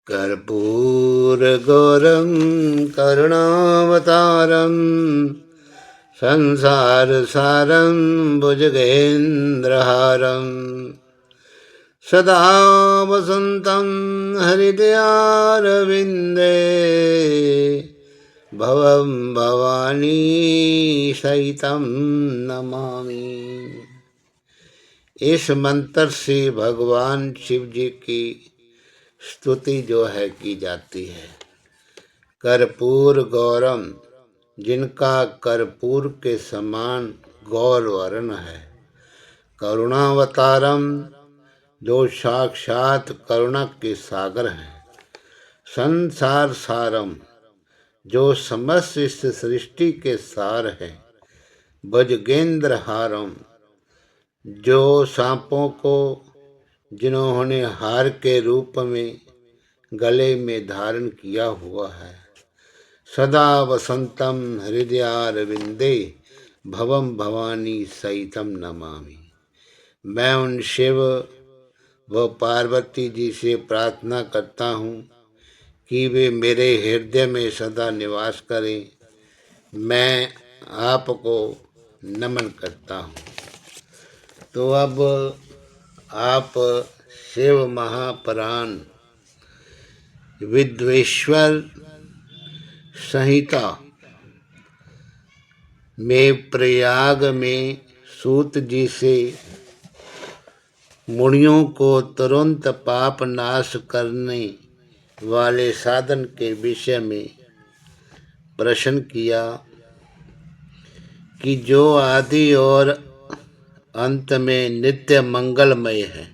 कर्पूरगौरं करुणावतारं संसारसारं भुजगेन्द्रहारं सदा वसन्तं हृदयारविन्दे भवं भवानी सहितं नमामि। इस मंत्र से भगवान शिव जी की स्तुति जो है की जाती है। कर्पूर गौरम, जिनका कर्पूर के समान गौर वर्ण है। करुणावतारम, जो साक्षात करुणा के सागर हैं। संसार सारम, जो समस्त इस सृष्टि के सार है। भुजगेंद्र हारम, जो सांपों को जिन्होंने हार के रूप में गले में धारण किया हुआ है। सदा वसंतम हृदयारविंदे भवम भवानी सहितम नमामि। मैं उन शिव व पार्वती जी से प्रार्थना करता हूँ कि वे मेरे हृदय में सदा निवास करें। मैं आपको नमन करता हूँ। तो अब आप शिव महापुराण विद्वेश्वर संहिता में प्रयाग में सूत जी से मुनियों को तुरंत पाप नाश करने वाले साधन के विषय में प्रश्न किया कि जो आदि और अंत में नित्य मंगलमय है,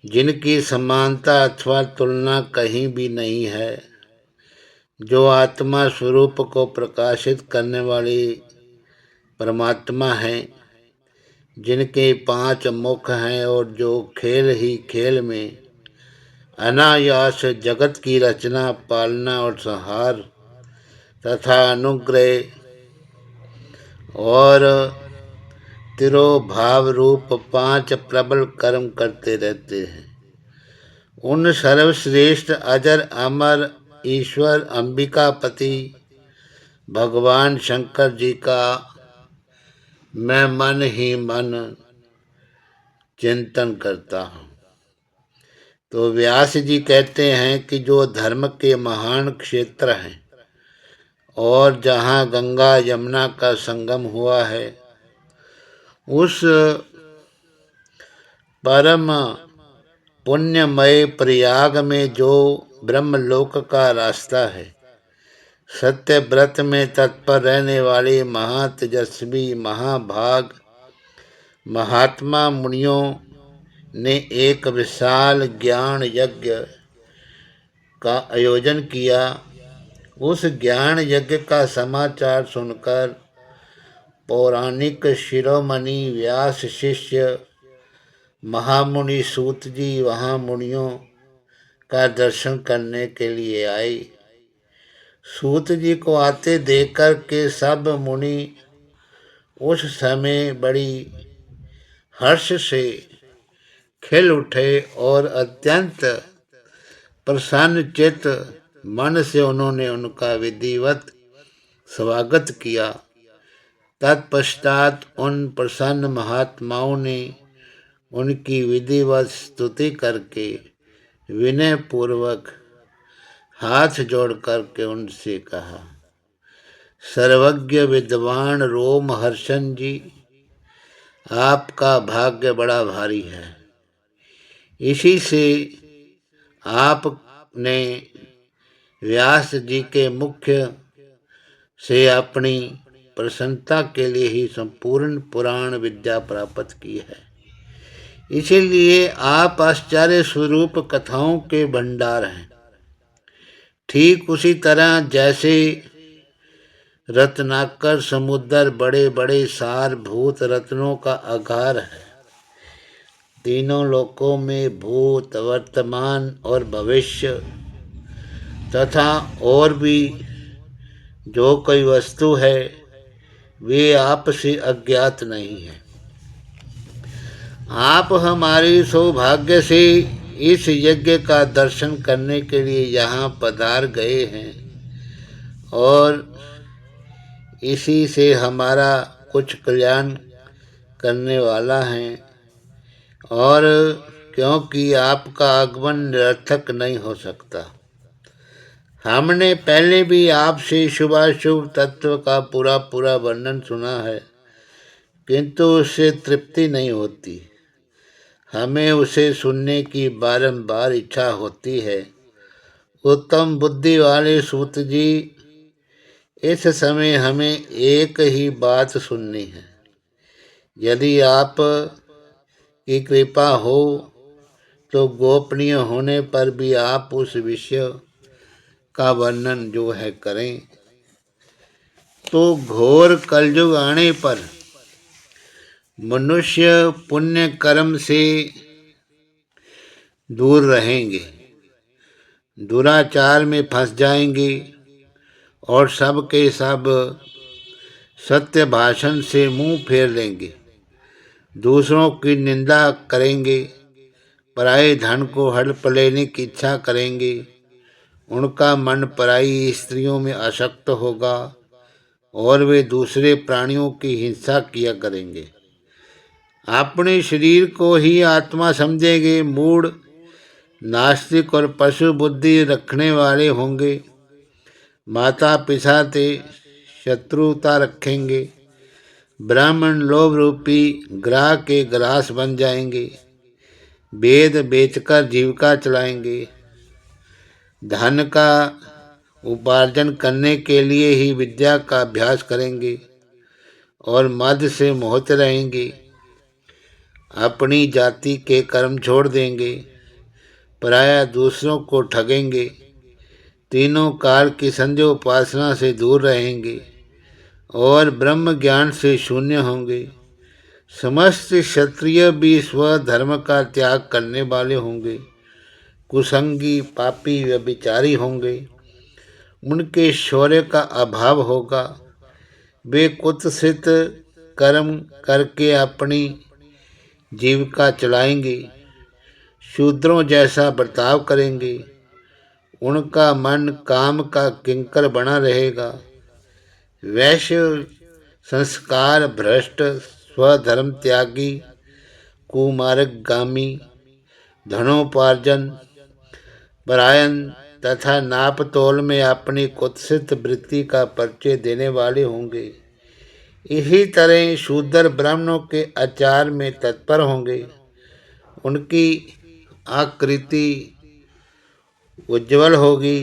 जिनकी समानता अथवा तुलना कहीं भी नहीं है, जो आत्मा स्वरूप को प्रकाशित करने वाली परमात्मा है, जिनके 5 मुख हैं और जो खेल ही खेल में अनायास जगत की रचना, पालना और संहार तथा अनुग्रह और तिरोभाव रूप 5 प्रबल कर्म करते रहते हैं। उन सर्वश्रेष्ठ अजर अमर ईश्वर अंबिकापति भगवान शंकर जी का मैं मन ही मन चिंतन करता हूँ। तो व्यास जी कहते हैं कि जो धर्म के महान क्षेत्र हैं और जहाँ गंगा यमुना का संगम हुआ है, उस परम पुण्यमय प्रयाग में जो ब्रह्मलोक का रास्ता है, सत्य व्रत में तत्पर रहने वाले महातेजस्वी महाभाग महात्मा मुनियों ने एक विशाल ज्ञान यज्ञ का आयोजन किया। उस ज्ञान यज्ञ का समाचार सुनकर पौराणिक शिरोमणि व्यास शिष्य महामुनि सूत जी वहाँ मुनियों का दर्शन करने के लिए आए। सूत जी को आते देखकर के सब मुनि उस समय बड़ी हर्ष से खिल उठे और अत्यंत प्रसन्नचित्त मन से उन्होंने उनका विधिवत स्वागत किया। तत्पश्चात उन प्रसन्न महात्माओं ने उनकी विधिवत स्तुति करके विनय पूर्वक हाथ जोड़ करके उनसे कहा, सर्वज्ञ विद्वान रोमहर्षण जी, आपका भाग्य बड़ा भारी है। इसी से आपने व्यास जी के मुख्य से अपनी प्रसन्नता के लिए ही संपूर्ण पुराण विद्या प्राप्त की है। इसीलिए आप आश्चर्य स्वरूप कथाओं के भंडार हैं। ठीक उसी तरह जैसे रत्नाकर समुद्र बड़े बड़े सारभूत रत्नों का आगार है, तीनों लोकों में भूत वर्तमान और भविष्य तथा और भी जो कोई वस्तु है वे आपसे अज्ञात नहीं है। आप हमारे सौभाग्य से इस यज्ञ का दर्शन करने के लिए यहाँ पधार गए हैं और इसी से हमारा कुछ कल्याण करने वाला है। और क्योंकि आपका आगमन निरर्थक नहीं हो सकता। हमने पहले भी आपसे शुभाशुभ तत्व का पूरा पूरा वर्णन सुना है, किंतु उससे तृप्ति नहीं होती। हमें उसे सुनने की बारंबार इच्छा होती है। उत्तम बुद्धि वाले सूत जी, इस समय हमें एक ही बात सुननी है। यदि आप की कृपा हो तो गोपनीय होने पर भी आप उस विषय का वर्णन जो है करें। तो घोर कलयुग आने पर मनुष्य पुण्य कर्म से दूर रहेंगे, दुराचार में फंस जाएंगे और सब के सब सत्य भाषण से मुंह फेर लेंगे, दूसरों की निंदा करेंगे, पराये धन को हड़प लेने की इच्छा करेंगे। उनका मन पराई स्त्रियों में आसक्त होगा और वे दूसरे प्राणियों की हिंसा किया करेंगे। अपने शरीर को ही आत्मा समझेंगे, मूढ़, नास्तिक और पशु बुद्धि रखने वाले होंगे। माता पिता से शत्रुता रखेंगे। ब्राह्मण लोभ रूपी ग्राह के ग्रास बन जाएंगे। वेद बेचकर जीविका चलाएंगे। धन का उपार्जन करने के लिए ही विद्या का अभ्यास करेंगे और मद से मोहित रहेंगे। अपनी जाति के कर्म छोड़ देंगे, पराया दूसरों को ठगेंगे। तीनों काल की संध्या उपासना से दूर रहेंगे और ब्रह्म ज्ञान से शून्य होंगे। समस्त क्षत्रिय भी स्वधर्म का त्याग करने वाले होंगे। कुसंगी, पापी, व्यभिचारी होंगे। उनके शौर्य का अभाव होगा। वे कुत्सित कर्म करके अपनी जीविका चलाएंगे। शूद्रों जैसा बर्ताव करेंगे। उनका मन काम का किंकर बना रहेगा। वैश्य, संस्कार भ्रष्ट, स्वधर्म त्यागी, कुमार्गगामी, धनोपार्जन परायण तथा नाप तोल में अपनी कुत्सित वृत्ति का परिचय देने वाले होंगे। इसी तरह शूद्र ब्राह्मणों के आचार में तत्पर होंगे। उनकी आकृति उज्ज्वल होगी,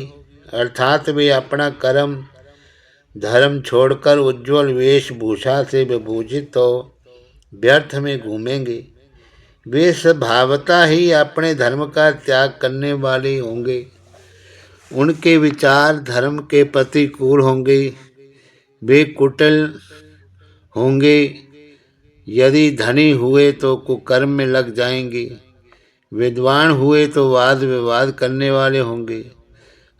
अर्थात वे अपना कर्म धर्म छोड़कर उज्ज्वल वेशभूषा से विभूषित हो व्यर्थ में घूमेंगे। वे स्वभावतः ही अपने धर्म का त्याग करने वाले होंगे। उनके विचार धर्म के प्रतिकूल होंगे। वे कुटिल होंगे। यदि धनी हुए तो कुकर्म में लग जाएंगे। विद्वान हुए तो वाद विवाद करने वाले होंगे।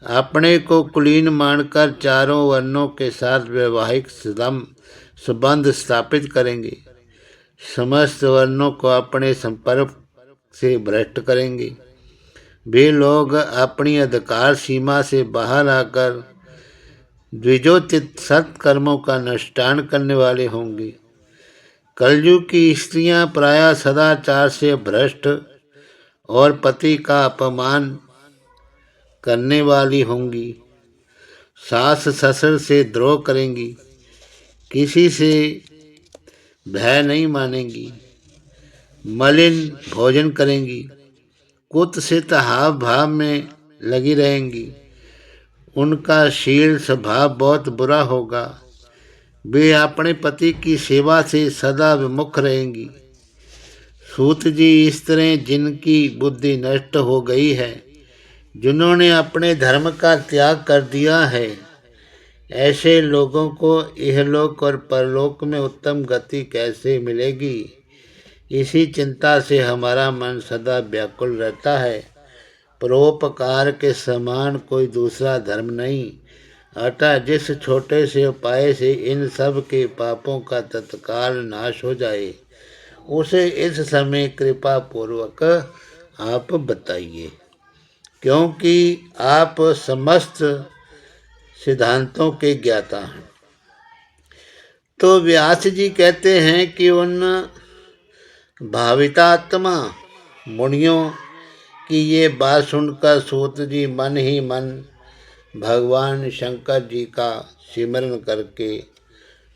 अपने को कुलीन मानकर चारों वर्णों के साथ वैवाहिक संबंध स्थापित करेंगे। समस्त वर्णों को अपने संपर्क से भ्रष्ट करेंगे। वे लोग अपनी अधिकार सीमा से बाहर आकर द्विजोचित सत्कर्मों का अनुष्ठान करने वाले होंगे। कलयुग की स्त्रियां प्रायः सदाचार से भ्रष्ट और पति का अपमान करने वाली होंगी। सास ससुर से द्रोह करेंगी। किसी से भय नहीं मानेंगी। मलिन भोजन करेंगी। कुत्सित हाव भाव में लगी रहेंगी। उनका शील स्वभाव बहुत बुरा होगा। वे अपने पति की सेवा से सदा विमुख रहेंगी। सूत जी, इस तरह जिनकी बुद्धि नष्ट हो गई है, जिन्होंने अपने धर्म का त्याग कर दिया है, ऐसे लोगों को इहलोक और परलोक में उत्तम गति कैसे मिलेगी? इसी चिंता से हमारा मन सदा व्याकुल रहता है। परोपकार के समान कोई दूसरा धर्म नहीं। अतः जिस छोटे से उपाय से इन सब के पापों का तत्काल नाश हो जाए, उसे इस समय कृपा पूर्वक आप बताइए, क्योंकि आप समस्त सिद्धांतों के ज्ञाता हैं। तो व्यास जी कहते हैं कि उन भावितात्मा मुनियों की ये बात सुनकर सूत जी मन ही मन भगवान शंकर जी का सिमरन करके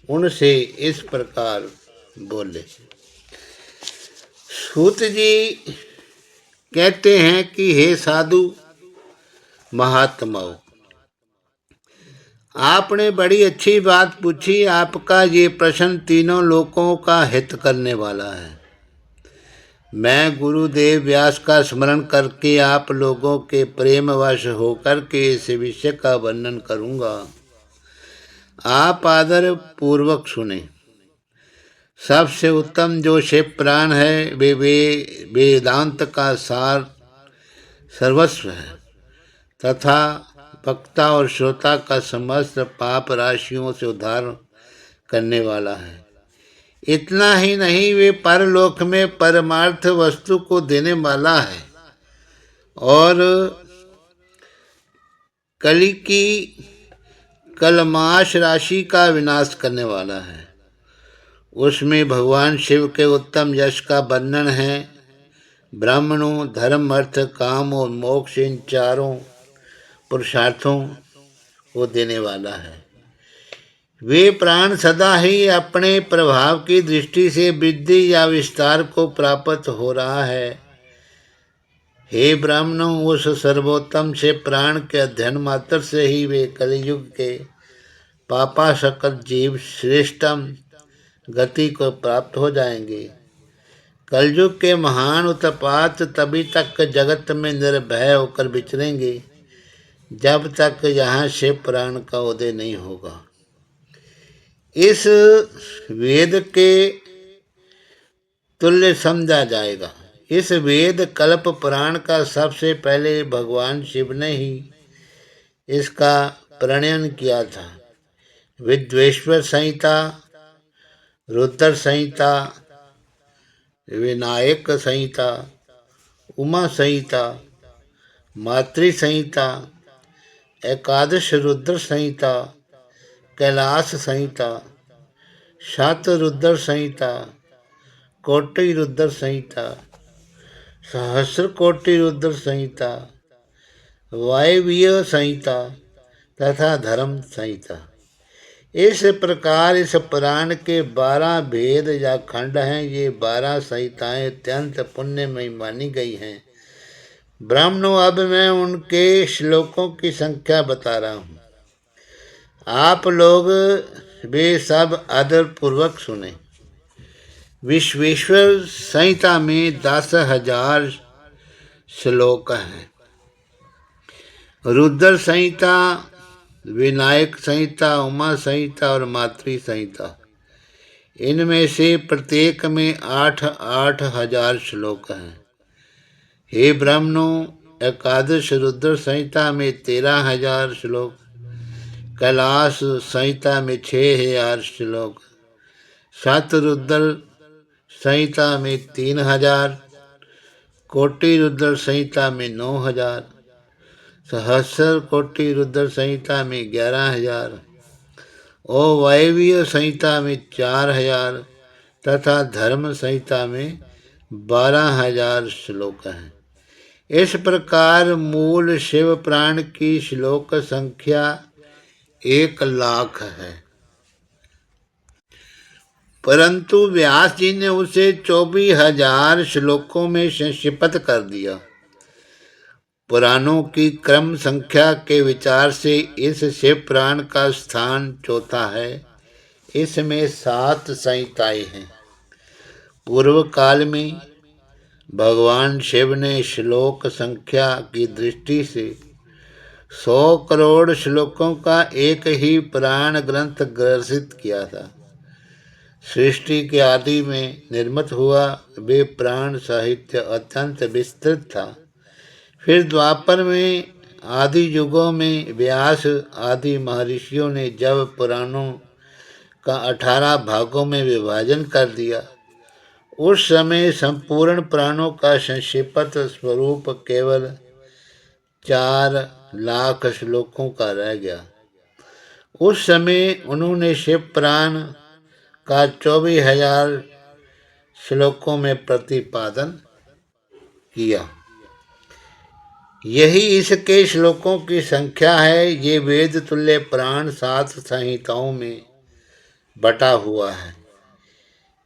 उनसे इस प्रकार बोले। सूत जी कहते हैं कि हे साधु महात्माओं, आपने बड़ी अच्छी बात पूछी। आपका ये प्रश्न तीनों लोकों का हित करने वाला है। मैं गुरुदेव व्यास का स्मरण करके आप लोगों के प्रेमवश होकर के इस विषय का वर्णन करूंगा। आप आदर पूर्वक सुने। सबसे उत्तम जो शिव प्राण है वे वेदांत का सार सर्वस्व है तथा वक्ता और श्रोता का समस्त पाप राशियों से उद्धार करने वाला है। इतना ही नहीं, वे परलोक में परमार्थ वस्तु को देने वाला है और कली की कलमाश राशि का विनाश करने वाला है। उसमें भगवान शिव के उत्तम यश का वर्णन है। ब्राह्मणों, धर्म, अर्थ, काम और मोक्ष इन चारों पुरुषार्थों को देने वाला है। वे प्राण सदा ही अपने प्रभाव की दृष्टि से वृद्धि या विस्तार को प्राप्त हो रहा है। हे ब्राह्मणों, उस सर्वोत्तम से प्राण के अध्ययन मात्र से ही वे कलियुग के पापासक्त जीव श्रेष्ठतम गति को प्राप्त हो जाएंगे। कलयुग के महान उत्पात तभी तक जगत में निर्भय होकर विचरेंगे जब तक यहाँ शिव प्राण का उदय नहीं होगा। इस वेद के तुल्य समझा जाएगा। इस वेद कल्प पुराण का सबसे पहले भगवान शिव ने ही इसका प्रणयन किया था। विद्वेश्वर संहिता, रुद्र संहिता, विनायक संहिता, उमा संहिता, मातृ संहिता, एकादश रुद्र संहिता, कैलाश संहिता, सात रुद्र संहिता, कोटि रुद्र संहिता, सहस्र कोटि रुद्र संहिता, वायवीय संहिता तथा धर्म संहिता। इस प्रकार इस पुराण के 12 भेद या खंड हैं। ये 12 संहिताएं अत्यंत पुण्यमयी मानी गई हैं। ब्राह्मणों, अब मैं उनके श्लोकों की संख्या बता रहा हूँ। आप लोग वे सब आदरपूर्वक सुने। विश्वेश्वर संहिता में 10,000 श्लोक हैं। रुद्र संहिता, विनायक संहिता, उमा संहिता और मातृ संहिता, इनमें से प्रत्येक में 8,000 श्लोक हैं। हे ब्राह्मणों, एकादश रुद्र संहिता में 13,000 श्लोक, कैलाश संहिता में 6,000 श्लोक, सात रुद्र संहिता में 3,000, कोटि रुद्र संहिता में 9,000, सहस्र कोटि रुद्र संहिता में 11,000 और वायवीय संहिता में 4,000 तथा धर्म संहिता में 12,000 श्लोक हैं। इस प्रकार मूल शिव प्राण की श्लोक संख्या 1,00,000 है, परंतु व्यास जी ने उसे 24,000 श्लोकों में संक्षिप्त कर दिया। पुराणों की क्रम संख्या के विचार से इस शिव प्राण का स्थान चौथा है। इसमें 7 संहिताएं हैं। पूर्व काल में भगवान शिव ने श्लोक संख्या की दृष्टि से 100 करोड़ श्लोकों का एक ही पुराण ग्रंथ ग्रसित किया था। सृष्टि के आदि में निर्मित हुआ वे प्राण साहित्य अत्यंत विस्तृत था। फिर द्वापर में आदि युगों में व्यास आदि महर्षियों ने जब पुराणों का 18 भागों में विभाजन कर दिया, उस समय संपूर्ण प्राणों का संक्षिप्त स्वरूप केवल 4 लाख श्लोकों का रह गया। उस समय उन्होंने शिव पुराण का 24,000 श्लोकों में प्रतिपादन किया। यही इसके श्लोकों की संख्या है। ये वेद तुल्य पुराण 7 संहिताओं में बटा हुआ है।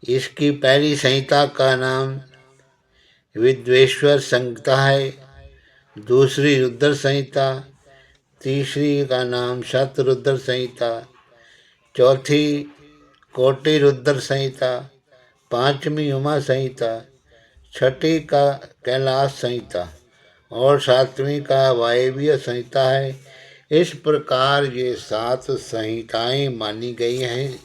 इसकी पहली संहिता का नाम विद्वेश्वर संहिता है, दूसरी रुद्र संहिता, तीसरी का नाम शतरुद्र संहिता, चौथी कोटि रुद्र संहिता, पांचवी उमा संहिता, छठी का कैलाश संहिता और सातवीं का वायव्य संहिता है। इस प्रकार ये 7 संहिताएं मानी गई हैं।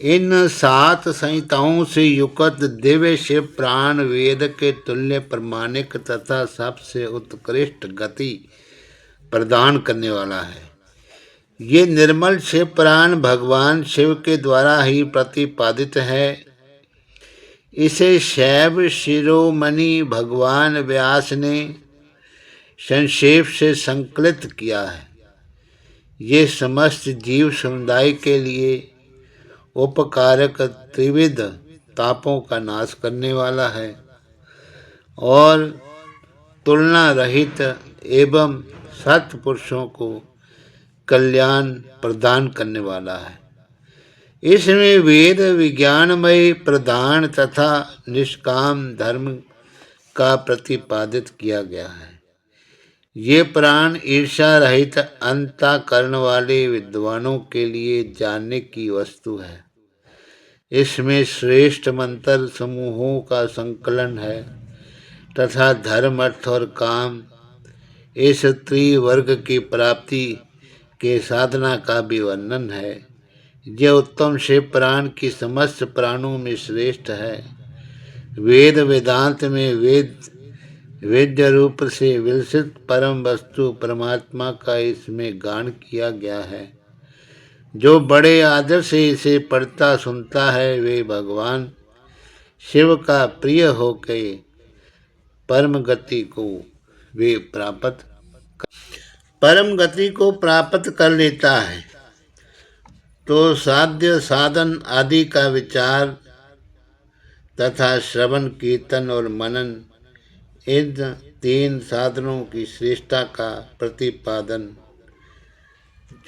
इन 7 संहिताओं से युक्त दिव्य शिव प्राण वेद के तुल्य प्रमाणिक तथा सबसे उत्कृष्ट गति प्रदान करने वाला है। ये निर्मल शिव पुराण भगवान शिव के द्वारा ही प्रतिपादित है। इसे शैव शिरोमणि भगवान व्यास ने संक्षेप से संकलित किया है। ये समस्त जीव समुदाय के लिए उपकारक त्रिविध तापों का नाश करने वाला है और तुलना रहित एवं सत्पुरुषों को कल्याण प्रदान करने वाला है। इसमें वेद विज्ञानमय प्रधान तथा निष्काम धर्म का प्रतिपादित किया गया है। ये पुराण ईर्ष्या रहित अंतःकरण वाले विद्वानों के लिए जानने की वस्तु है। इसमें श्रेष्ठ मंत्र समूहों का संकलन है तथा धर्म, अर्थ और काम इस त्रिवर्ग की प्राप्ति के साधना का भी वर्णन है। यह उत्तम शिव पुराण की समस्त पुराणों में श्रेष्ठ है। वेद वेदांत में वेद्य रूप से विलसित परम वस्तु परमात्मा का इसमें गान किया गया है। जो बड़े आदर से इसे पढ़ता सुनता है वे भगवान शिव का प्रिय होके परम गति को प्राप्त कर लेता है। तो साध्य साधन आदि का विचार तथा श्रवण कीर्तन और मनन इन 3 साधनों की श्रेष्ठता का प्रतिपादन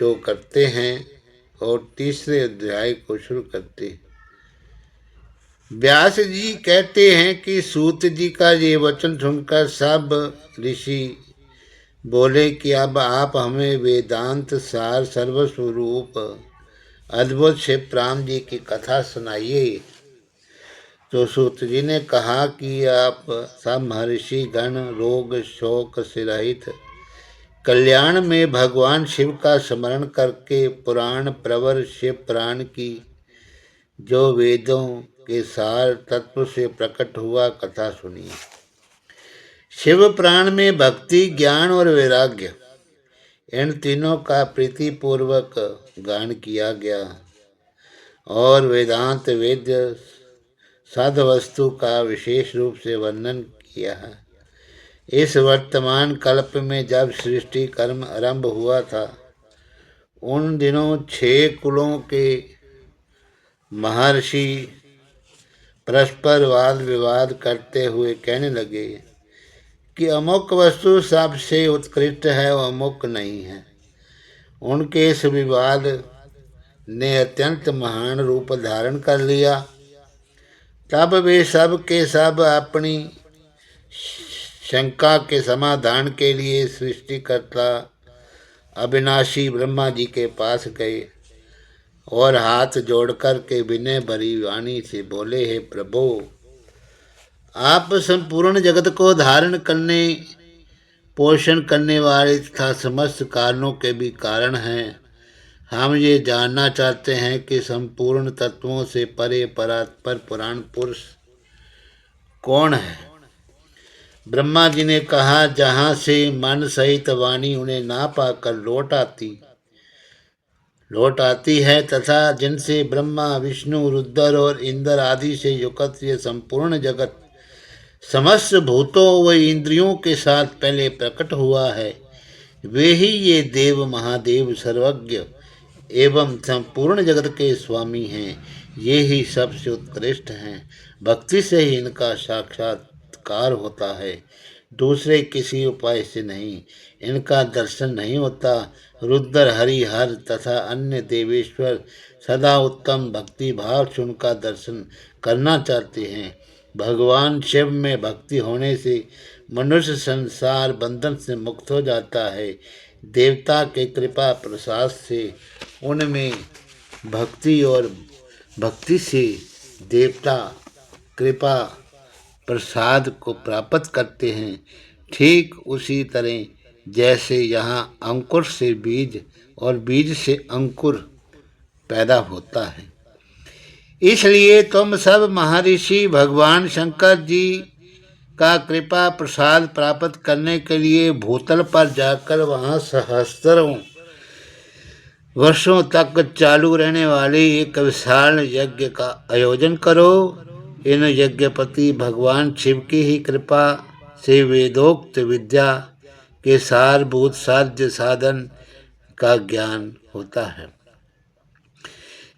जो करते हैं और तीसरे अध्याय को शुरू करते हैं। व्यास जी कहते हैं कि सूत जी का ये वचन सुनकर सब ऋषि बोले कि अब आप हमें वेदांत सार सर्वस्वरूप अद्भुत शिव प्राण जी की कथा सुनाइए। तो सूत जी ने कहा कि आप सब महर्षि गण रोग शोक से रहित कल्याण में भगवान शिव का स्मरण करके पुराण प्रवर शिव पुराण की जो वेदों के सार तत्व से प्रकट हुआ कथा सुनिए। शिव पुराण में भक्ति, ज्ञान और वैराग्य इन तीनों का प्रीतिपूर्वक गान किया गया और वेदांत वेद्य साध वस्तु का विशेष रूप से वर्णन किया है। इस वर्तमान कल्प में जब सृष्टि कर्म आरंभ हुआ था उन दिनों 6 कुलों के महर्षि परस्पर वाद विवाद करते हुए कहने लगे कि अमुक वस्तु सबसे उत्कृष्ट है और अमुक नहीं है। उनके इस विवाद ने अत्यंत महान रूप धारण कर लिया। तब वे सब के सब अपनी शंका के समाधान के लिए सृष्टिकर्ता अविनाशी ब्रह्मा जी के पास गए और हाथ जोड़कर के विनय भरी वाणी से बोले, हे प्रभु, आप संपूर्ण जगत को धारण करने पोषण करने वाले तथा समस्त कारणों के भी कारण हैं। हम ये जानना चाहते हैं कि संपूर्ण तत्वों से परे परात्पर पुराण पुरुष कौन है। ब्रह्मा जी ने कहा, जहाँ से मन सहित वाणी उन्हें ना पाकर लौट आती है तथा जिनसे ब्रह्मा विष्णु रुद्र और इंद्र आदि से युक्त ये संपूर्ण जगत समस्त भूतों व इंद्रियों के साथ पहले प्रकट हुआ है, वे ही ये देव महादेव सर्वज्ञ एवं संपूर्ण जगत के स्वामी हैं। ये ही सबसे उत्कृष्ट हैं। भक्ति से ही इनका साक्षात्कार होता है, दूसरे किसी उपाय से नहीं। इनका दर्शन नहीं होता। रुद्र हरि हर तथा अन्य देवेश्वर सदा उत्तम भक्ति भाव से उनका दर्शन करना चाहते हैं। भगवान शिव में भक्ति होने से मनुष्य संसार बंधन से मुक्त हो जाता है। देवता के कृपा प्रसाद से उनमें भक्ति और भक्ति से देवता कृपा प्रसाद को प्राप्त करते हैं। ठीक उसी तरह जैसे यहाँ अंकुर से बीज और बीज से अंकुर पैदा होता है। इसलिए तुम सब महर्षि भगवान शंकर जी का कृपा प्रसाद प्राप्त करने के लिए भूतल पर जाकर वहाँ सहस्त्रों वर्षों तक चालू रहने वाले एक विशाल यज्ञ का आयोजन करो। इन यज्ञपति भगवान शिव की ही कृपा से वेदोक्त विद्या के सारभूत साध्य साधन का ज्ञान होता है।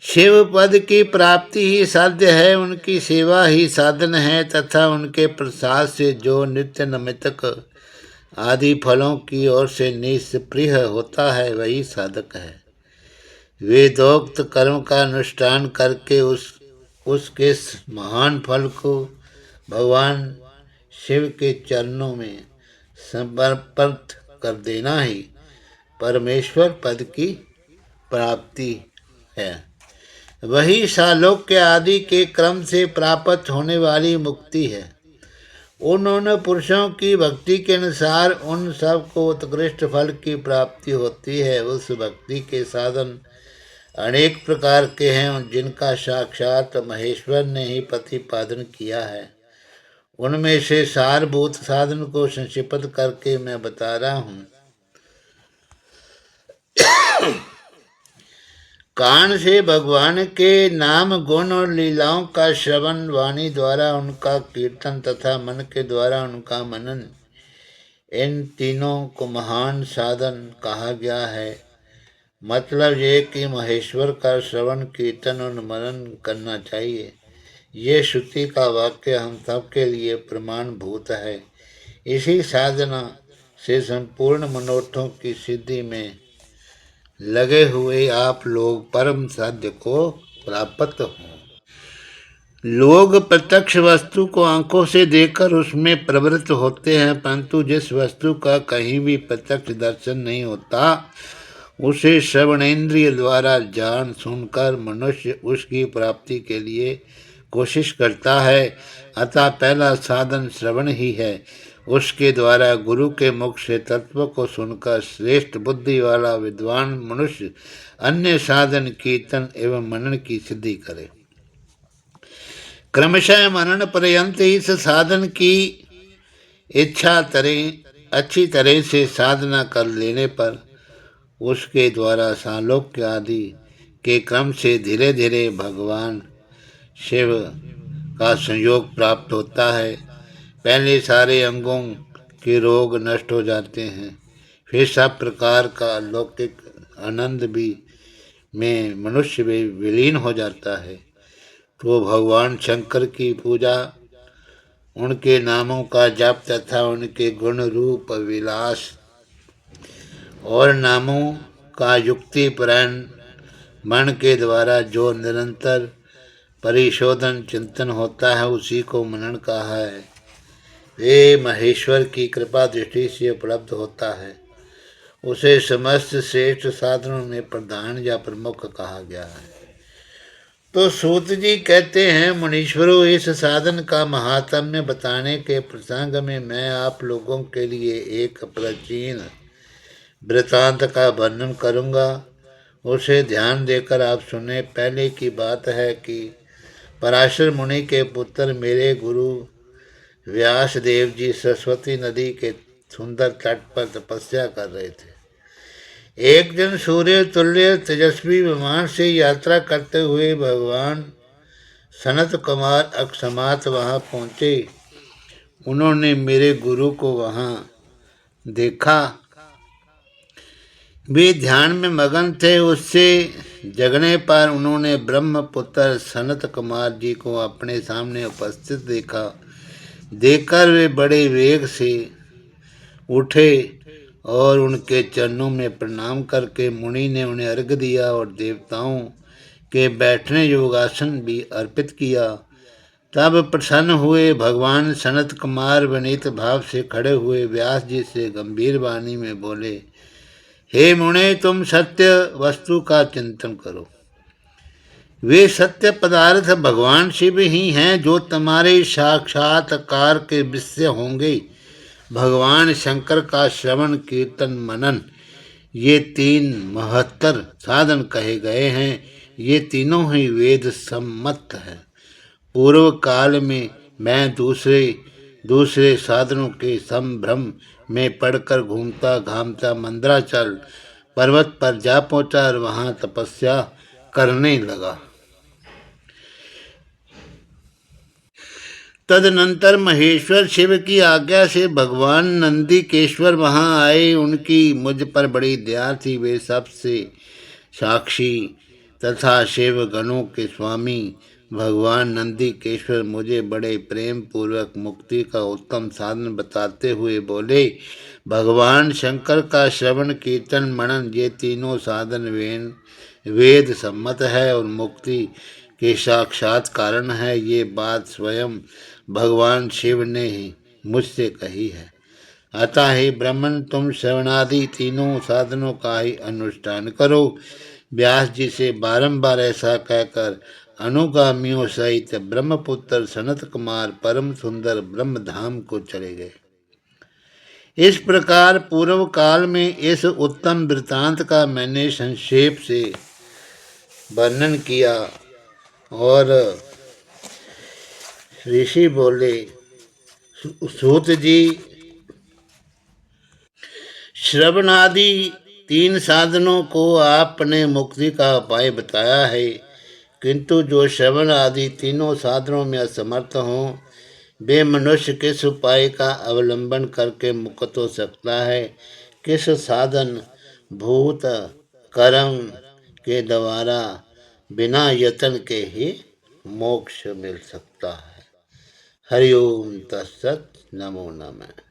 शिव पद की प्राप्ति ही साध्य है, उनकी सेवा ही साधन है तथा उनके प्रसाद से जो नित्य नमितक आदि फलों की ओर से निष्प्रिय होता है वही साधक है। वेदोक्त कर्म का अनुष्ठान करके उसके महान फल को भगवान शिव के चरणों में समर्पित कर देना ही परमेश्वर पद की प्राप्ति है। वही सालोक्य आदि के क्रम से प्राप्त होने वाली मुक्ति है। उन पुरुषों की भक्ति के अनुसार उन सब को उत्कृष्ट फल की प्राप्ति होती है। उस भक्ति के साधन अनेक प्रकार के हैं, जिनका साक्षात महेश्वर ने ही प्रतिपादन किया है। उनमें से सारभूत साधन को संक्षिप्त करके मैं बता रहा हूँ। कान से भगवान के नाम गुण और लीलाओं का श्रवण, वाणी द्वारा उनका कीर्तन तथा मन के द्वारा उनका मनन, इन तीनों को महान साधन कहा गया है। मतलब ये कि महेश्वर का श्रवण कीर्तन और मनन करना चाहिए। ये श्रुति का वाक्य हम सब के लिए प्रमाणभूत है। इसी साधना से संपूर्ण मनोरथों की सिद्धि में लगे हुए आप लोग परम साध्य को प्राप्त हों। लोग प्रत्यक्ष वस्तु को आंखों से देखकर उसमें प्रवृत्त होते हैं, परंतु जिस वस्तु का कहीं भी प्रत्यक्ष दर्शन नहीं होता उसे श्रवणेन्द्रिय द्वारा जान सुनकर मनुष्य उसकी प्राप्ति के लिए कोशिश करता है। अतः पहला साधन श्रवण ही है। उसके द्वारा गुरु के मुख से तत्व को सुनकर श्रेष्ठ बुद्धि वाला विद्वान मनुष्य अन्य साधन कीर्तन एवं मनन की सिद्धि करे। क्रमशः मनन पर्यंत इस साधन की इच्छा अच्छी तरह से साधना कर लेने पर उसके द्वारा सालोक्य आदि के क्रम से धीरे धीरे भगवान शिव का संयोग प्राप्त होता है। पहले सारे अंगों के रोग नष्ट हो जाते हैं, फिर सब प्रकार का अलौकिक आनंद भी में मनुष्य भी विलीन हो जाता है। तो भगवान शंकर की पूजा, उनके नामों का जप तथा उनके गुण रूप विलास और नामों का युक्तिपरायण मन के द्वारा जो निरंतर परिशोधन चिंतन होता है उसी को मनन कहा है। वे महेश्वर की कृपा दृष्टि से उपलब्ध होता है। उसे समस्त श्रेष्ठ साधनों में प्रधान या प्रमुख कहा गया है। तो सूत जी कहते हैं, मुनीश्वरों, इस साधन का महात्म्य बताने के प्रसंग में मैं आप लोगों के लिए एक प्राचीन वृतांत का वर्णन करूंगा। उसे ध्यान देकर आप सुने। पहले की बात है कि पराशर मुनि के पुत्र मेरे गुरु व्यास देव जी सरस्वती नदी के सुंदर तट पर तपस्या कर रहे थे। एक दिन सूर्य तुल्य तेजस्वी विमान से यात्रा करते हुए भगवान सनत कुमार अकस्मात वहाँ पहुँचे। उन्होंने मेरे गुरु को वहाँ देखा। वे ध्यान में मगन थे। उससे जगने पर उन्होंने ब्रह्मपुत्र सनत कुमार जी को अपने सामने उपस्थित देखा। देखकर वे बड़े वेग से उठे और उनके चरणों में प्रणाम करके मुनि ने उन्हें अर्घ्य दिया और देवताओं के बैठने योगासन भी अर्पित किया। तब प्रसन्न हुए भगवान सनत कुमार विनीत भाव से खड़े हुए व्यास जी से गंभीर वाणी में बोले, हे मुने, तुम सत्य वस्तु का चिंतन करो। वे सत्य पदार्थ भगवान शिव ही हैं जो तुम्हारे साक्षात्कार के विषय होंगे। भगवान शंकर का श्रवण कीर्तन मनन ये तीन महत्तर साधन कहे गए हैं। ये तीनों ही वेद सम्मत हैं। पूर्व काल में मैं दूसरे दूसरे साधनों के संभ्रम में पड़कर घूमता घामता मंदराचल पर्वत पर जा पहुंचा और वहां तपस्या करने लगा। तदनंतर महेश्वर शिव की आज्ञा से भगवान नंदीकेश्वर वहां आए। उनकी मुझ पर बड़ी दया थी। वे सबसे साक्षी तथा शिव गणों के स्वामी भगवान नंदीकेश्वर मुझे बड़े प्रेम पूर्वक मुक्ति का उत्तम साधन बताते हुए बोले, भगवान शंकर का श्रवण कीर्तन मनन ये तीनों साधन वेद सम्मत है और मुक्ति के साक्षात कारण है। ये बात स्वयं भगवान शिव ने ही मुझसे कही है। अतः हे ब्राह्मण, तुम श्रवणादि तीनों साधनों का ही अनुष्ठान करो। व्यास जी से बारंबार ऐसा कहकर अनुगामियों सहित ब्रह्मपुत्र सनत कुमार परम सुंदर ब्रह्मधाम को चले गए। इस प्रकार पूर्व काल में इस उत्तम वृतांत का मैंने संक्षेप से वर्णन किया। और ऋषि बोले, सूत जी, श्रवणादि तीन साधनों को आपने मुक्ति का उपाय बताया है, किंतु जो श्रवण आदि तीनों साधनों में असमर्थ हों, वे मनुष्य किस उपाय का अवलंबन करके मुक्त हो सकता है? किस साधन भूत कर्म के द्वारा बिना यत्न के ही मोक्ष मिल सकता है? हरिओम तत्सत। नमो नमः।